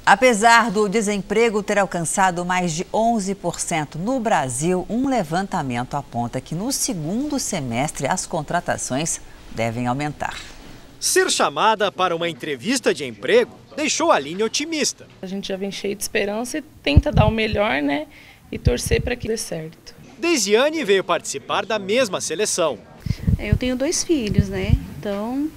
Apesar do desemprego ter alcançado mais de 11% no Brasil, um levantamento aponta que no segundo semestre as contratações devem aumentar. Ser chamada para uma entrevista de emprego deixou a Aline otimista. A gente já vem cheio de esperança e tenta dar o melhor, né? E torcer para que dê certo. Deisiane veio participar da mesma seleção. Eu tenho 2 filhos, né? Então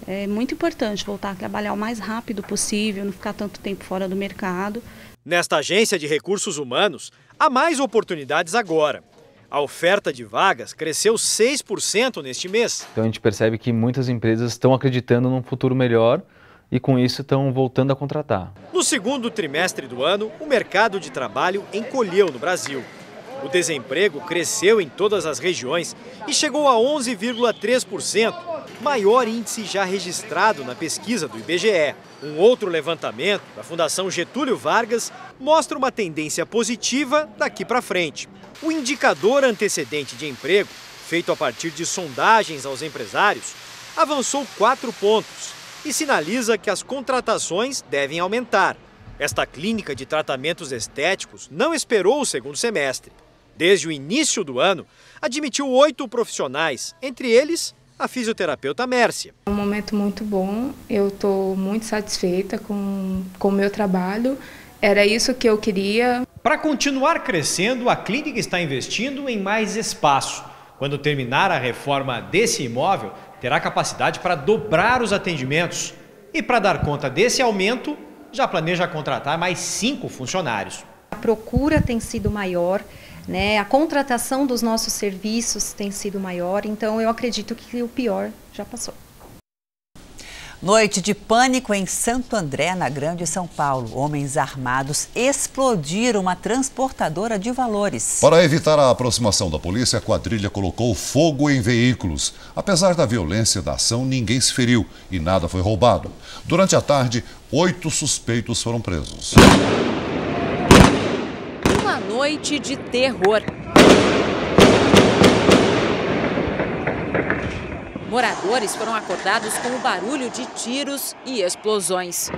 é muito importante voltar a trabalhar o mais rápido possível, não ficar tanto tempo fora do mercado. Nesta agência de recursos humanos, há mais oportunidades agora. A oferta de vagas cresceu 6% neste mês. Então a gente percebe que muitas empresas estão acreditando num futuro melhor e com isso estão voltando a contratar. No segundo trimestre do ano, o mercado de trabalho encolheu no Brasil. O desemprego cresceu em todas as regiões e chegou a 11,3%, maior índice já registrado na pesquisa do IBGE. Um outro levantamento da Fundação Getúlio Vargas mostra uma tendência positiva daqui para frente. O indicador antecedente de emprego, feito a partir de sondagens aos empresários, avançou 4 pontos e sinaliza que as contratações devem aumentar. Esta clínica de tratamentos estéticos não esperou o segundo semestre. Desde o início do ano, admitiu 8 profissionais, entre eles a fisioterapeuta Mércia. É um momento muito bom, eu estou muito satisfeita com o meu trabalho, era isso que eu queria. Para continuar crescendo, a clínica está investindo em mais espaço. Quando terminar a reforma desse imóvel, terá capacidade para dobrar os atendimentos. E para dar conta desse aumento, já planeja contratar mais 5 funcionários. A procura tem sido maior, né? A contratação dos nossos serviços tem sido maior, então eu acredito que o pior já passou. Noite de pânico em Santo André, na Grande São Paulo. Homens armados explodiram uma transportadora de valores. Para evitar a aproximação da polícia, a quadrilha colocou fogo em veículos. Apesar da violência da ação, ninguém se feriu e nada foi roubado. Durante a tarde, 8 suspeitos foram presos. Uma noite de terror. Moradores foram acordados com o barulho de tiros e explosões.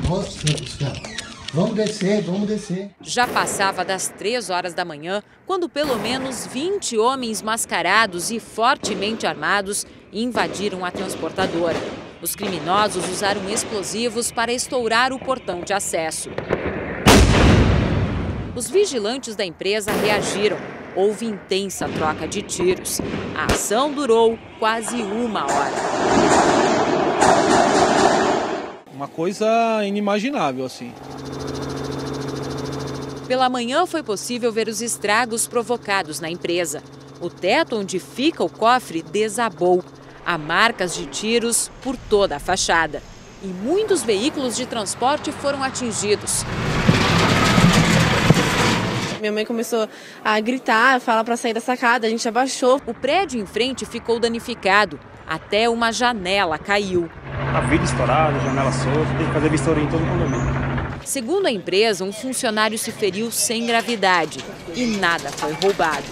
Vamos descer, vamos descer. Já passava das 3 horas da manhã, quando pelo menos 20 homens mascarados e fortemente armados invadiram a transportadora. Os criminosos usaram explosivos para estourar o portão de acesso. Os vigilantes da empresa reagiram. Houve intensa troca de tiros. A ação durou quase 1 hora. Uma coisa inimaginável, assim. Pela manhã foi possível ver os estragos provocados na empresa. O teto onde fica o cofre desabou. Há marcas de tiros por toda a fachada. E muitos veículos de transporte foram atingidos. Minha mãe começou a gritar, falar para sair da sacada, a gente abaixou. O prédio em frente ficou danificado, até uma janela caiu. A vida estourada, janela solta, tem que fazer vistoria em todo o condomínio. Segundo a empresa, um funcionário se feriu sem gravidade e nada foi roubado.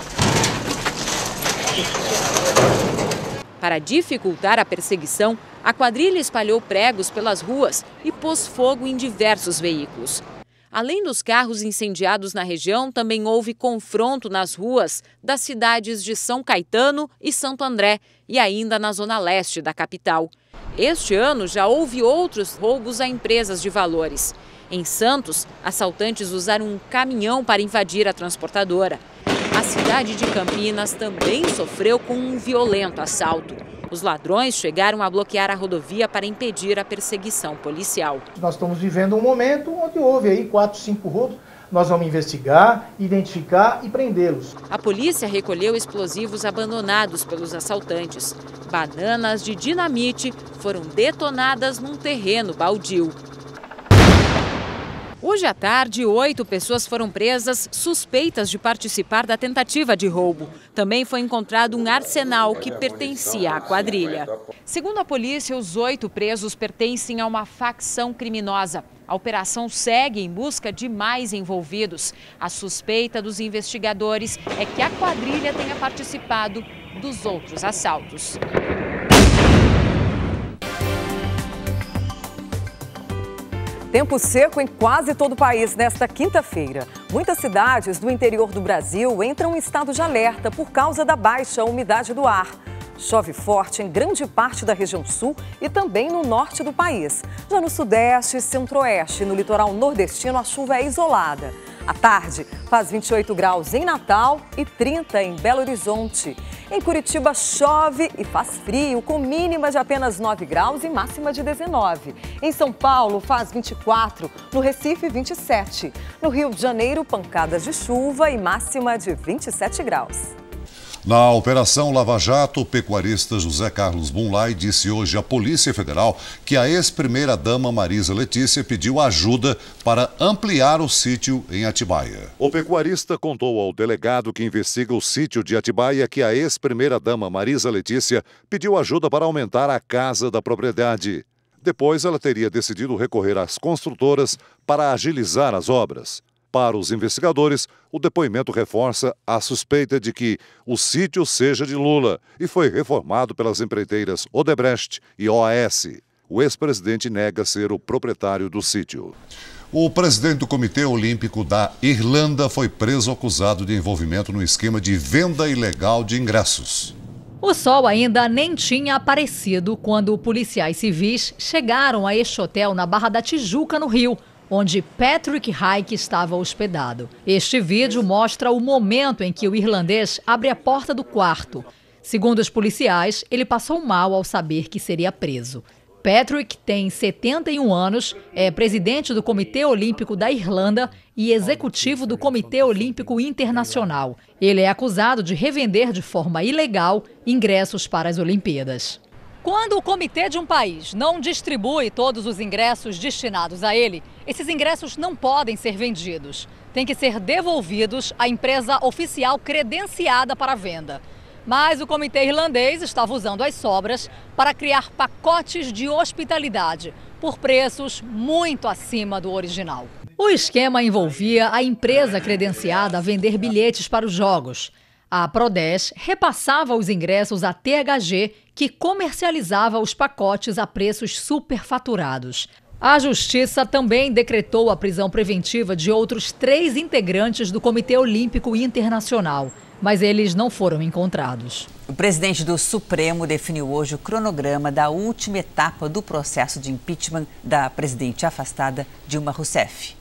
Para dificultar a perseguição, a quadrilha espalhou pregos pelas ruas e pôs fogo em diversos veículos. Além dos carros incendiados na região, também houve confronto nas ruas das cidades de São Caetano e Santo André e ainda na zona leste da capital. Este ano já houve outros roubos a empresas de valores. Em Santos, assaltantes usaram um caminhão para invadir a transportadora. A cidade de Campinas também sofreu com um violento assalto. Os ladrões chegaram a bloquear a rodovia para impedir a perseguição policial. Nós estamos vivendo um momento onde houve aí 4, 5 roubos. Nós vamos investigar, identificar e prendê-los. A polícia recolheu explosivos abandonados pelos assaltantes. Bananas de dinamite foram detonadas num terreno baldio. Hoje à tarde, 8 pessoas foram presas suspeitas de participar da tentativa de roubo. Também foi encontrado um arsenal que pertencia à quadrilha. Segundo a polícia, os 8 presos pertencem a uma facção criminosa. A operação segue em busca de mais envolvidos. A suspeita dos investigadores é que a quadrilha tenha participado dos outros assaltos. Tempo seco em quase todo o país nesta quinta-feira. Muitas cidades do interior do Brasil entram em estado de alerta por causa da baixa umidade do ar. Chove forte em grande parte da região sul e também no norte do país. Já no sudeste e centro-oeste, no litoral nordestino, a chuva é isolada. À tarde, faz 28 graus em Natal e 30 em Belo Horizonte. Em Curitiba, chove e faz frio, com mínima de apenas 9 graus e máxima de 19. Em São Paulo, faz 24, no Recife, 27. No Rio de Janeiro, pancadas de chuva e máxima de 27 graus. Na Operação Lava Jato, o pecuarista José Carlos Bunlai disse hoje à Polícia Federal que a ex-primeira-dama Marisa Letícia pediu ajuda para ampliar o sítio em Atibaia. O pecuarista contou ao delegado que investiga o sítio de Atibaia que a ex-primeira-dama Marisa Letícia pediu ajuda para aumentar a casa da propriedade. Depois, ela teria decidido recorrer às construtoras para agilizar as obras. Para os investigadores, o depoimento reforça a suspeita de que o sítio seja de Lula e foi reformado pelas empreiteiras Odebrecht e OAS. O ex-presidente nega ser o proprietário do sítio. O presidente do Comitê Olímpico da Irlanda foi preso acusado de envolvimento no esquema de venda ilegal de ingressos. O sol ainda nem tinha aparecido quando policiais civis chegaram a este hotel na Barra da Tijuca, no Rio, onde Patrick Heike estava hospedado. Este vídeo mostra o momento em que o irlandês abre a porta do quarto. Segundo os policiais, ele passou mal ao saber que seria preso. Patrick tem 71 anos, é presidente do Comitê Olímpico da Irlanda e executivo do Comitê Olímpico Internacional. Ele é acusado de revender de forma ilegal ingressos para as Olimpíadas. Quando o comitê de um país não distribui todos os ingressos destinados a ele, esses ingressos não podem ser vendidos. Tem que ser devolvidos à empresa oficial credenciada para a venda. Mas o comitê irlandês estava usando as sobras para criar pacotes de hospitalidade por preços muito acima do original. O esquema envolvia a empresa credenciada a vender bilhetes para os jogos. A Prodez repassava os ingressos à THG, que comercializava os pacotes a preços superfaturados. A Justiça também decretou a prisão preventiva de outros 3 integrantes do Comitê Olímpico Internacional, mas eles não foram encontrados. O presidente do Supremo definiu hoje o cronograma da última etapa do processo de impeachment da presidente afastada Dilma Rousseff.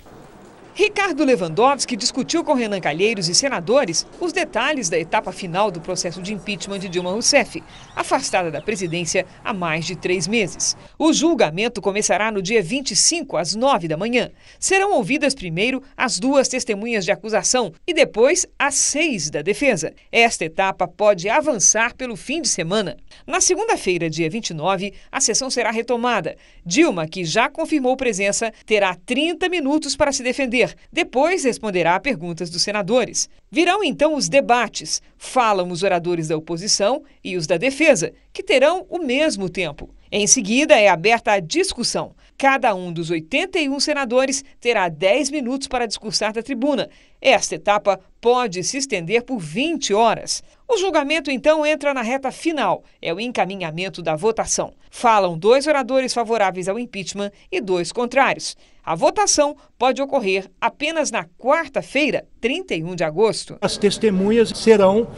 Ricardo Lewandowski discutiu com Renan Calheiros e senadores os detalhes da etapa final do processo de impeachment de Dilma Rousseff, afastada da presidência há mais de 3 meses. O julgamento começará no dia 25, às 9 da manhã. Serão ouvidas primeiro as 2 testemunhas de acusação e depois as 6 da defesa. Esta etapa pode avançar pelo fim de semana. Na segunda-feira, dia 29, a sessão será retomada. Dilma, que já confirmou presença, terá 30 minutos para se defender. Depois responderá a perguntas dos senadores. Virão então os debates. Falam os oradores da oposição e os da defesa, que terão o mesmo tempo. Em seguida, é aberta a discussão. Cada um dos 81 senadores terá 10 minutos para discursar da tribuna. Esta etapa pode se estender por 20 horas. O julgamento, então, entra na reta final. É o encaminhamento da votação. Falam 2 oradores favoráveis ao impeachment e 2 contrários. A votação pode ocorrer apenas na quarta-feira, 31 de agosto. As testemunhas serão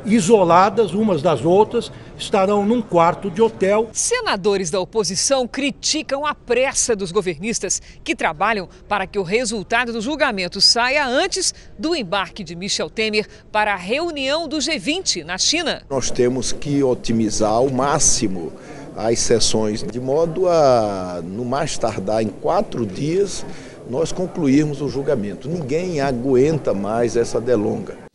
isoladas umas das outras, estarão num quarto de hotel. Senadores da oposição criticam a pressa dos governistas que trabalham para que o resultado do julgamento saia antes do embarque de Michel Temer para a reunião do G20 na China. Nós temos que otimizar ao máximo as sessões, de modo a, no mais tardar em 4 dias, nós concluirmos o julgamento. Ninguém aguenta mais essa delonga.